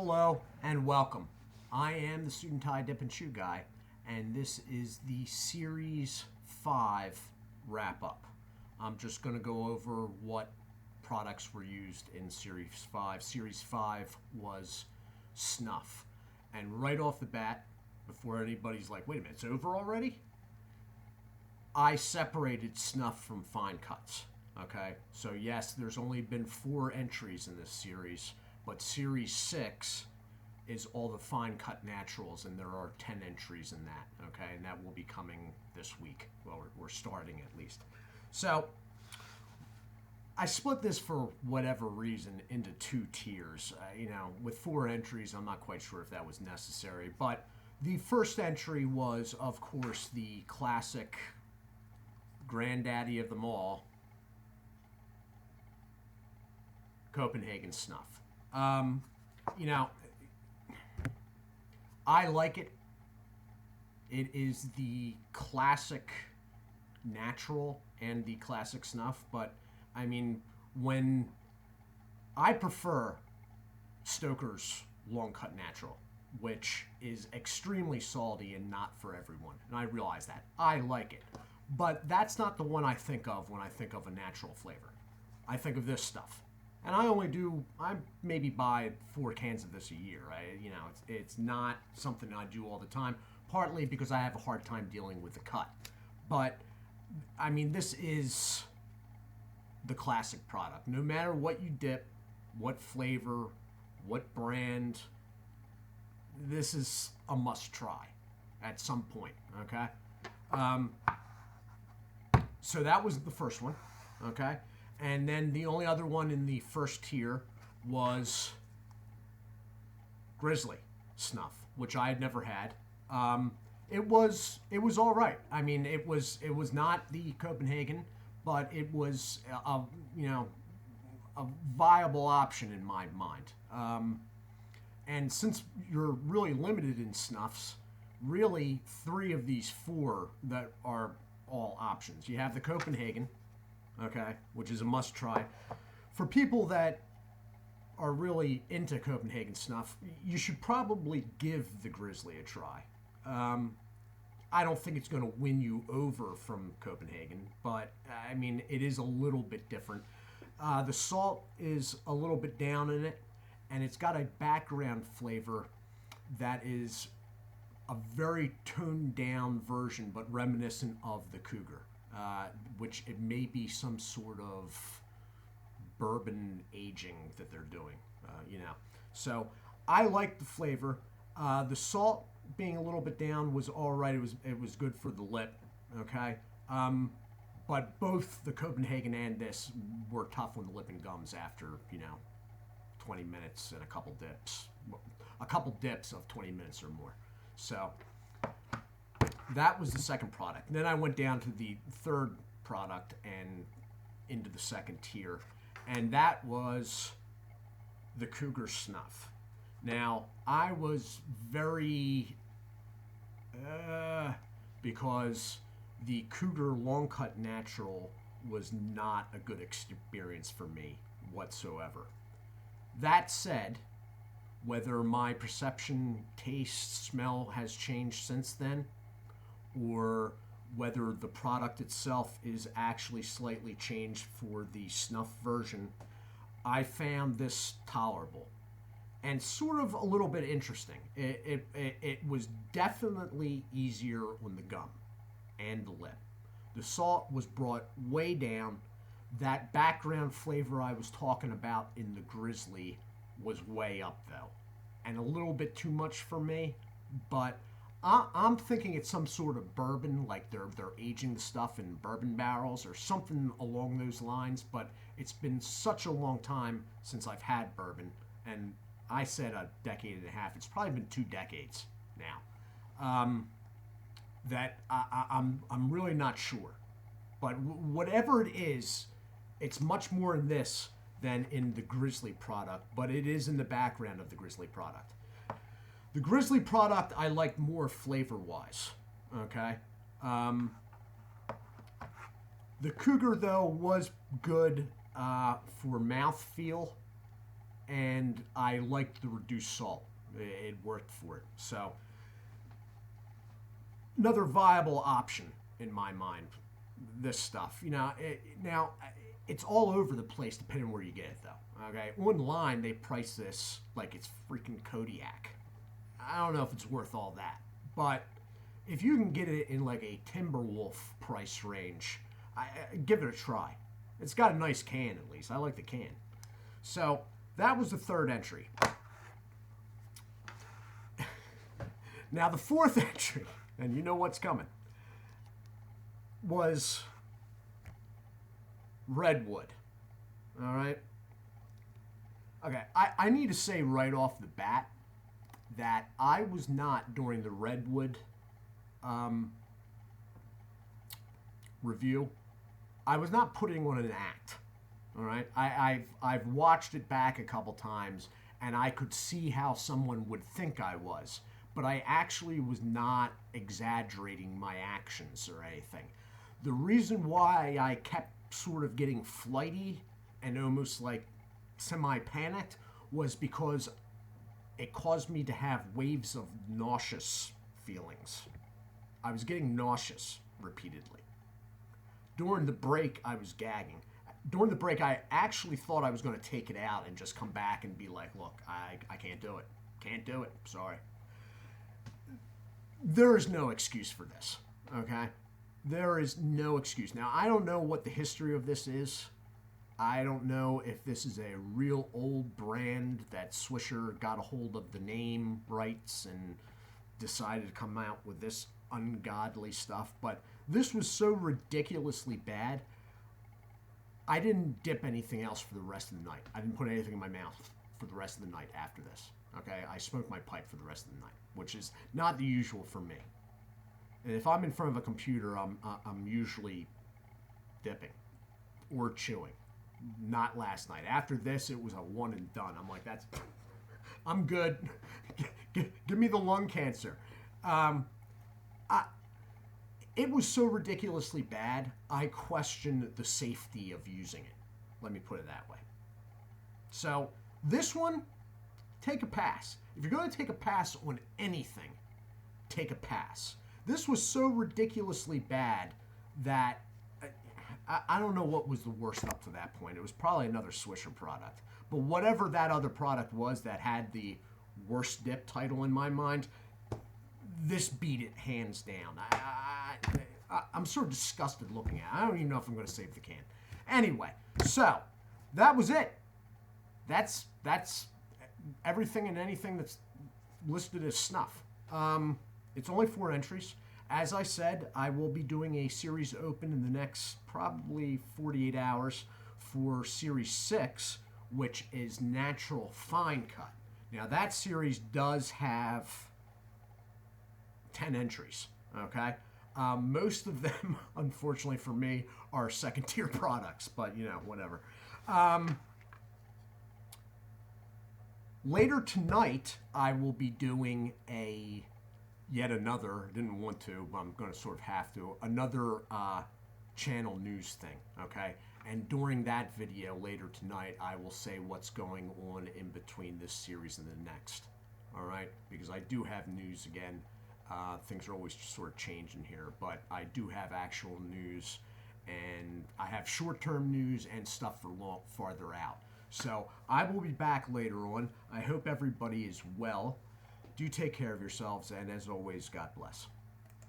Hello and welcome. I am the Suit&Tie Dip&Chew Guy, and this is the Series 5 wrap up. I'm just going to go over what products were used in Series 5. Series 5 was Snuff. And right off the bat, before anybody's like, wait a minute, it's over already? I separated Snuff from Fine Cuts. Okay, so yes, there's only been 4 entries in this series, but Series 6 is all the fine cut naturals, and there are 10 entries in that. Okay, and that will be coming this week. Well, we're starting at least. So I split this for whatever reason into 2 tiers. With 4 entries, I'm not quite sure if that was necessary, but the first entry was, of course, the classic granddaddy of them all, Copenhagen Snuff. I like it. It is the classic natural and the classic Snuff, but I mean, when I prefer Stoker's long cut natural, which is extremely salty and not for everyone, and I realize that. I like it, but that's not the one I think of when I think of a natural flavor. I think of this stuff. And I maybe buy 4 cans of this a year. It's not something I do all the time, partly because I have a hard time dealing with the cut. But, I mean, this is the classic product. No matter what you dip, what flavor, what brand, this is a must try at some point, okay? So that was the first one, okay? And then the only other one in the first tier was Grizzly Snuff, which I had never had. It was all right. I mean, it was not the Copenhagen, but it was a viable option in my mind. And since you're really limited in Snuffs, really 3 of these 4 that are all options. You have the Copenhagen, okay, which is a must try. For people that are really into Copenhagen Snuff, you should probably give the Grizzly a try. I don't think it's going to win you over from Copenhagen, but I mean, it is a little bit different. The salt is a little bit down in it, and it's got a background flavor that is a very toned down version, but reminiscent of the Cougar. Which it may be some sort of bourbon aging that they're doing, So I like the flavor. The salt being a little bit down was all right. It was good for the lip, okay? But both the Copenhagen and this were tough on the lip and gums after, 20 minutes and a couple dips. A couple dips of 20 minutes or more. So that was the second product. And then I went down to the third product and into the second tier, and that was the Cougar Snuff. Now, I was very, because the Cougar Long Cut Natural was not a good experience for me whatsoever. That said, whether my perception, taste, smell has changed since then, or whether the product itself is actually slightly changed for the Snuff version, I found this tolerable and sort of a little bit interesting. It was definitely easier on the gum and the lip. The salt was brought way down. That background flavor I was talking about in the Grizzly was way up, though, and a little bit too much for me, but I'm thinking it's some sort of bourbon, like they're aging the stuff in bourbon barrels or something along those lines, but it's been such a long time since I've had bourbon, and I said a decade and a half. It's probably been 2 decades now, that I'm really not sure. But whatever it is, it's much more in this than in the Grizzly product, but it is in the background of the Grizzly product. The Grizzly product I like more flavor-wise, okay? The Cougar, though, was good for mouthfeel and I liked the reduced salt. It worked for it. So another viable option in my mind. This stuff, now it's all over the place depending on where you get it though. Okay, online they price this like it's freaking Kodiak. I don't know if it's worth all that, but if you can get it in like a Timberwolf price range, give it a try. It's got a nice can at least. I like the can. So that was the third entry. Now the fourth entry, and you know what's coming, was Redwood. All right. Okay, I need to say right off the bat that I was not, during the Redwood review, I was not putting on an act. All right, I've watched it back a couple times, and I could see how someone would think I was, but I actually was not exaggerating my actions or anything. The reason why I kept sort of getting flighty and almost like semi-panicked was because it caused me to have waves of nauseous feelings. I was getting nauseous repeatedly. During the break, I was gagging. During the break, I actually thought I was going to take it out and just come back and be like, look, I can't do it. Can't do it. Sorry. There is no excuse for this, okay? There is no excuse. Now, I don't know what the history of this is. I don't know if this is a real old brand that Swisher got a hold of the name rights and decided to come out with this ungodly stuff, but this was so ridiculously bad, I didn't dip anything else for the rest of the night. I didn't put anything in my mouth for the rest of the night after this. Okay, I smoked my pipe for the rest of the night, which is not the usual for me. And if I'm in front of a computer, I'm usually dipping or chewing. Not last night. After this, it was a one and done. I'm like, I'm good. Give me the lung cancer. It was so ridiculously bad, I questioned the safety of using it. Let me put it that way. So this one, take a pass. If you're going to take a pass on anything, take a pass. This was so ridiculously bad that I don't know what was the worst up to that point. It was probably another Swisher product. But whatever that other product was that had the worst dip title in my mind, this beat it hands down. I'm sort of disgusted looking at it. I don't even know if I'm going to save the can. Anyway, so that was it. That's everything and anything that's listed as Snuff. It's only 4 entries. As I said, I will be doing a series open in the next probably 48 hours for Series 6, which is Natural Fine Cut. Now, that series does have 10 entries, okay? Most of them, unfortunately for me, are second-tier products, but, whatever. Later tonight, I will be doing yet another, didn't want to, but I'm going to sort of have to, another channel news thing, okay? And during that video later tonight, I will say what's going on in between this series and the next, all right? Because I do have news again. Things are always sort of changing here, but I do have actual news, and I have short-term news and stuff for farther out. So I will be back later on. I hope everybody is well. Do take care of yourselves, and as always, God bless.